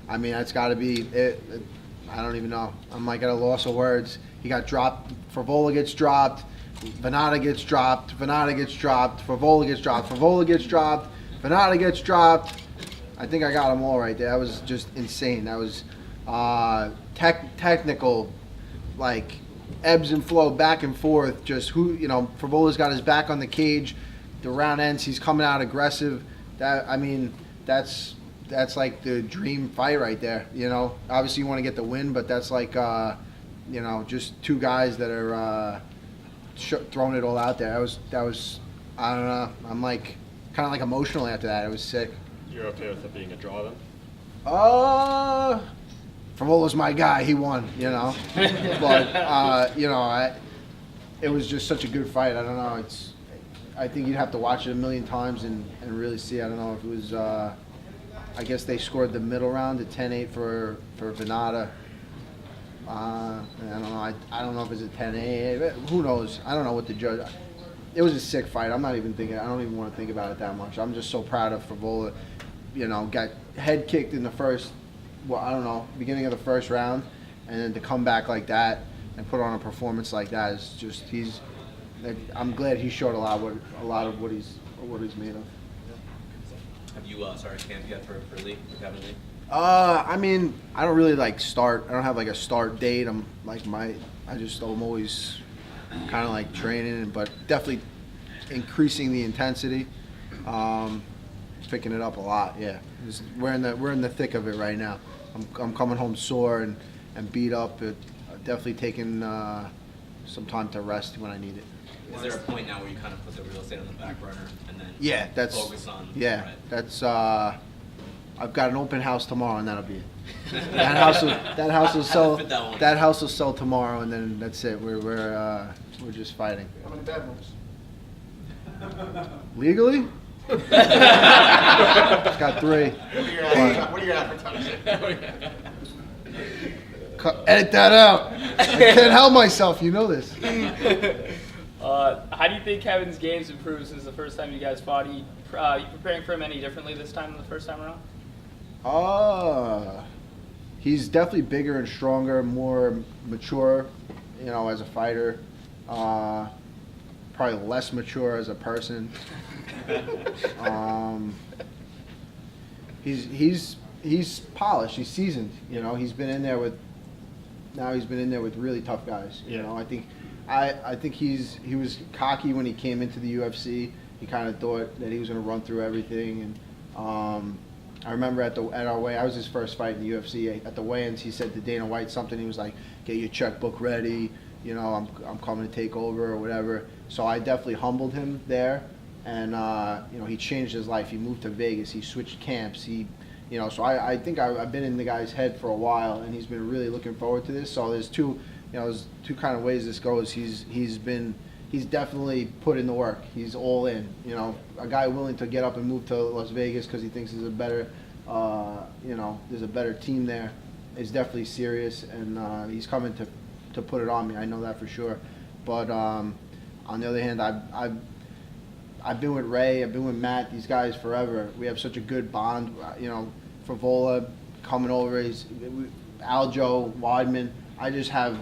I mean, that's got to be it. I don't even know. I'm like at a loss of words. He got dropped. Frevola gets dropped. Vannata gets dropped. Vannata gets dropped. Frevola gets dropped. Frevola gets dropped. Vannata gets dropped. I think I got them all right there. That was just insane. That was technical, like ebbs and flow back and forth. Just Frevola's got his back on the cage. The round ends. He's coming out aggressive. That's like the dream fight right there. Obviously you want to get the win, but that's like just two guys that are throwing it all out there. That was I don't know. I'm like kind of like emotional after that. It was sick. You're okay with it being a draw then? Frevola's my guy. He won. But it was just such a good fight. I don't know. I think you'd have to watch it a million times and really see. I don't know if it was. I guess they scored the middle round at 10-8 for Vannata. I don't know. I don't know if it's a 10-8. Who knows? I don't know what the judge. It was a sick fight. I'm not even thinking. I don't even want to think about it that much. I'm just so proud of Frevola. Got head kicked in the first. Well, I don't know, beginning of the first round, and then to come back like that and put on a performance like that is just. I'm glad he showed a lot of what he's made of. Have you started camp yet for Lee? Kevin Lee? I mean, I don't really start. I don't have a start date. I'm always kind of like training, but definitely increasing the intensity, picking it up a lot. Yeah, we're in the thick of it right now. I'm coming home sore and beat up. Definitely taking some time to rest when I need it. Is there a point now where you kind of put the real estate on the back burner and then focus on? Yeah, right? that's. I've got an open house tomorrow, and that'll be it. that house will sell. That house will sell tomorrow, and then that's it. We're just fighting. How many bedrooms? Legally? It's got 3. What are your advertising? Edit that out. I can't help myself. You know this. How do you think Kevin's game's improved since the first time you guys fought? Are you preparing for him any differently this time than the first time around? He's definitely bigger and stronger, more mature, as a fighter. Probably less mature as a person. He's polished. He's seasoned. He's been in there with really tough guys. I think he was cocky when he came into the UFC. He kind of thought that he was going to run through everything. And I remember at our weigh, I was his first fight in the UFC. At the weigh-ins, he said to Dana White something. He was like, "Get your checkbook ready. I'm coming to take over or whatever." So I definitely humbled him there, and he changed his life. He moved to Vegas. He switched camps. So I think I've been in the guy's head for a while, and he's been really looking forward to this. So there's two kind of ways this goes. He's definitely put in the work. He's all in. A guy willing to get up and move to Las Vegas because he thinks there's a better, there's a better team there. Is definitely serious, and he's coming to put it on me. I know that for sure. But on the other hand, I've been with Ray. I've been with Matt. These guys forever. We have such a good bond. Frevola coming over. Aljo, Weidman. I just have.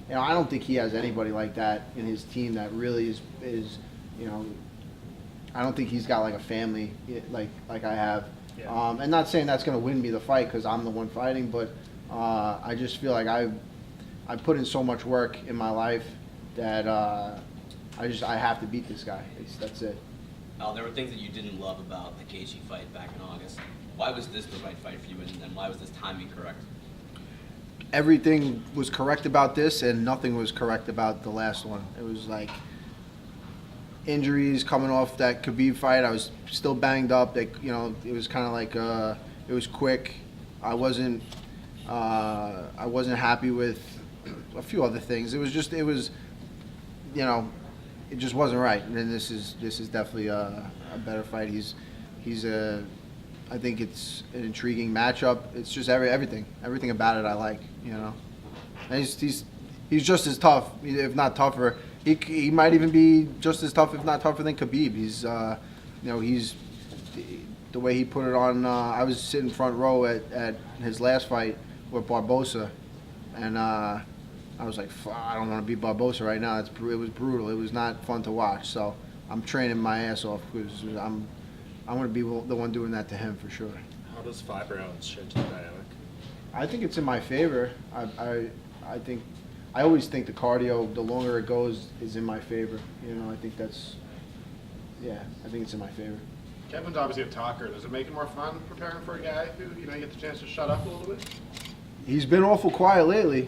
I don't think he has anybody like that in his team that really is I don't think he's got like a family like I have. Yeah. And not saying that's going to win me the fight because I'm the one fighting, but I just feel like I put in so much work in my life that I have to beat this guy. That's it. There were things that you didn't love about the Gaethje fight back in August. Why was this the right fight for you, and why was this timing correct? Everything was correct about this, and nothing was correct about the last one. It was like injuries coming off that Khabib fight. I was still banged up. It was kind of like it was quick. I wasn't happy with a few other things. It just wasn't right. And then this is definitely a better fight. I think it's an intriguing matchup. It's just everything about it I like. And he's just as tough, if not tougher. He might even be just as tough, if not tougher than Khabib. the way he put it on. I was sitting front row at his last fight with Barbosa, and I was like, I don't want to beat Barbosa right now. It was brutal. It was not fun to watch. So I'm training my ass off because I'm going to be the one doing that to him for sure. How does 5 rounds change the dynamic? I think it's in my favor. I think I always think the cardio, the longer it goes, is in my favor. You know, I think that's, yeah, I think it's in my favor. Kevin's obviously a talker. Does it make it more fun preparing for a guy who, you get the chance to shut up a little bit? He's been awful quiet lately.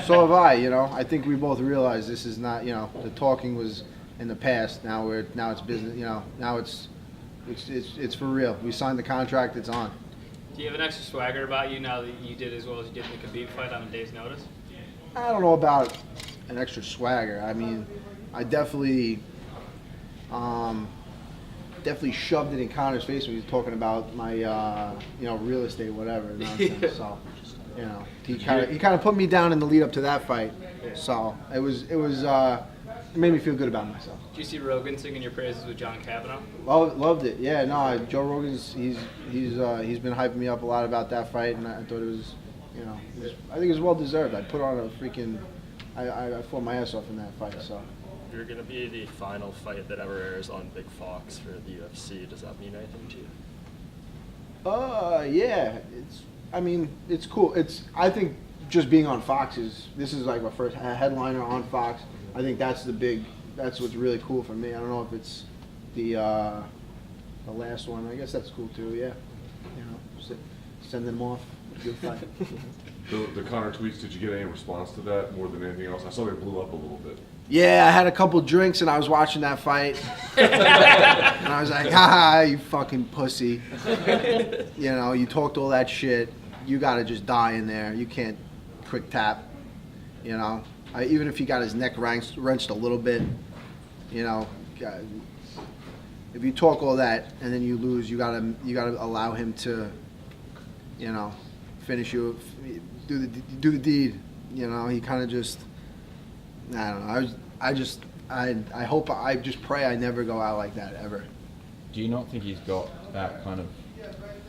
So have I. You know, I think we both realize this is not. You know, the talking was in the past. Now it's business. You know, now it's for real. We signed the contract. It's on. Do you have an extra swagger about you now that you did as well as you did in the Khabib fight on a day's notice? I don't know about an extra swagger. I mean, I definitely shoved it in Connor's face when he was talking about my, real estate, whatever. Nonsense. So, he kind of put me down in the lead up to that fight. So it made me feel good about myself. Did you see Rogan singing your praises with John Kavanaugh? Loved it. Yeah, no, Joe Rogan's he's been hyping me up a lot about that fight, and I thought it was, I think it was well deserved. I put on a freaking, I fought my ass off in that fight. So. You're going to be the final fight that ever airs on Big Fox for the UFC. Does that mean anything to you? Yeah. It's cool. I think just being on Fox this is like my first headliner on Fox. I think that's what's really cool for me. I don't know if it's the last one. I guess that's cool too. Yeah. Send them off. Good fight. The Connor tweets, did you get any response to that more than anything else? I saw they blew up a little bit. Yeah, I had a couple drinks and I was watching that fight. And I was like, ha, you fucking pussy. You talked all that shit. You got to just die in there. You can't quick tap. Even if he got his neck wrenched a little bit, if you talk all that and then you lose, you gotta allow him to, finish you, do the deed. He kind of just. I don't know. I just pray I never go out like that ever. Do you not think he's got that kind of,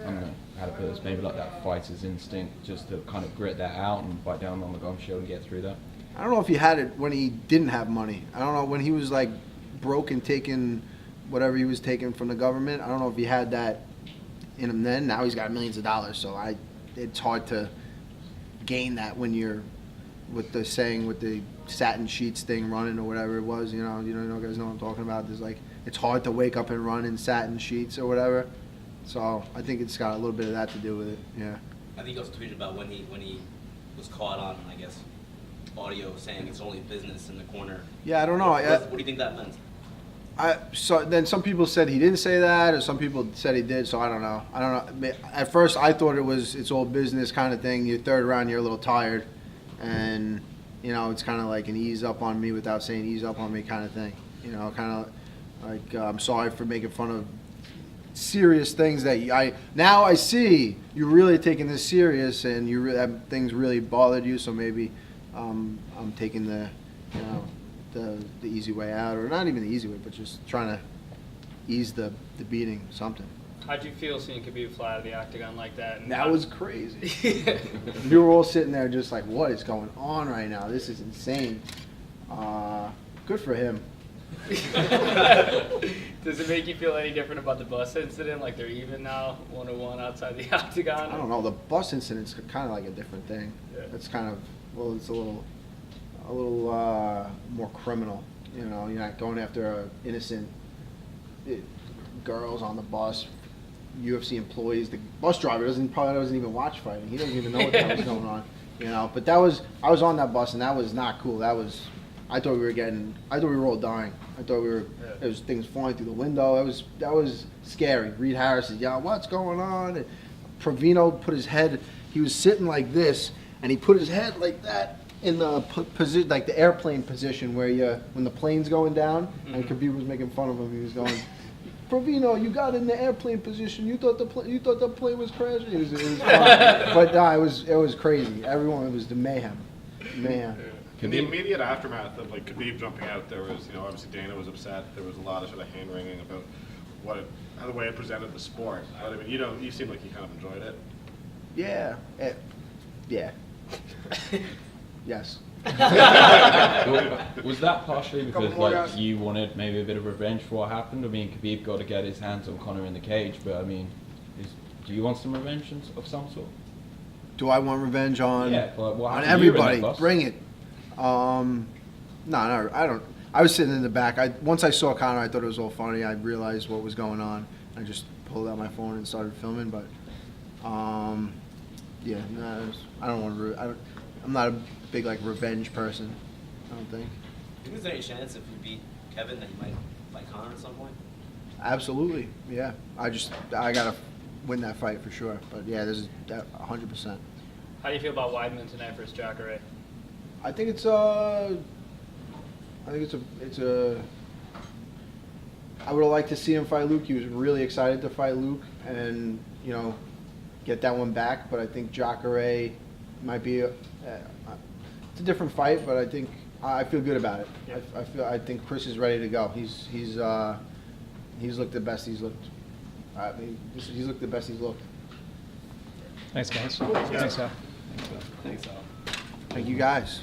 I don't know how to put this, maybe like that fighter's instinct just to kind of grit that out and bite down on the gum shield and get through that? I don't know if he had it when he didn't have money. I don't know when he was like broke and taking whatever he was taking from the government. I don't know if he had that in him then. Now he's got millions of dollars, so it's hard to gain that when you're with the satin sheets thing running or whatever it was, you guys know what I'm talking about. There's it's hard to wake up and run in satin sheets or whatever. So I think it's got a little bit of that to do with it. Yeah. I think he also tweeted about when he was caught on, I guess, audio saying it's only business in the corner. Yeah, I don't know. What do you think that meant? So then some people said he didn't say that, or some people said he did. So I don't know. At first I thought it's all business kind of thing. Your third round, you're a little tired, and it's kind of like an ease up on me without saying ease up on me kind of thing. Kind of like I'm sorry for making fun of serious things that now I see you're really taking this serious and that things really bothered you. So maybe I'm taking the easy way out, or not even the easy way, but just trying to ease the beating, something. How'd you feel seeing Khabib fly out of the octagon like that? And that was crazy. We were all sitting there just like, what is going on right now? This is insane. Good for him. Does it make you feel any different about the bus incident? Like they're even now, 1-1 outside the octagon? I don't know. The bus incident's kind of like a different thing. Yeah. It's kind of, it's a little more criminal. You're not going after innocent girls on the bus. UFC employees. The bus driver probably doesn't even watch fighting. He doesn't even know what the hell's going on. But I was on that bus and that was not cool. I thought we were all dying. I thought there was things flying through the window. That was scary. Reed Harris said, "Yeah, what's going on?" And Provino put his head. He was sitting like this, and he put his head like that in the position, like the airplane position, where when the plane's going down, and Khabib was making fun of him. He was going, "Provino, you got in the airplane position. You thought the plane was crashing." It was fun. But no, it was crazy. It was the mayhem. In the immediate aftermath of Khabib jumping out, there was, obviously Dana was upset. There was a lot of sort of hand-wringing about the way it presented the sport. But I mean, you seem like you kind of enjoyed it. Yeah. Yeah. Yes. Was that partially Couple because more like guys. you wanted maybe a bit of revenge for what happened? I mean, Khabib got to get his hands on Conor in the cage, but I mean, do you want some revenge of some sort? Do I want revenge on Yeah, but what on happened to you in everybody? that bus? Bring it. No, I don't. I was sitting in the back. Once I saw Conor, I thought it was all funny. I realized what was going on. I just pulled out my phone and started filming. But yeah, no, I don't want to. I'm not a big like revenge person. I don't think. Do you think there's any chance if you beat Kevin that you might fight Conor at some point? Absolutely, yeah. I gotta win that fight for sure. But yeah, there's 100%. How do you feel about Weidman tonight versus Jacare? I think it's a. I would have liked to see him fight Luke. He was really excited to fight Luke and get that one back. But I think Jacare might be it's a different fight. But I think I feel good about it. Yeah. I think Chris is ready to go. He's looked the best he's looked. He's looked the best he's looked. Thanks, guys. Thanks, Al. Thanks, Al. Thank you guys.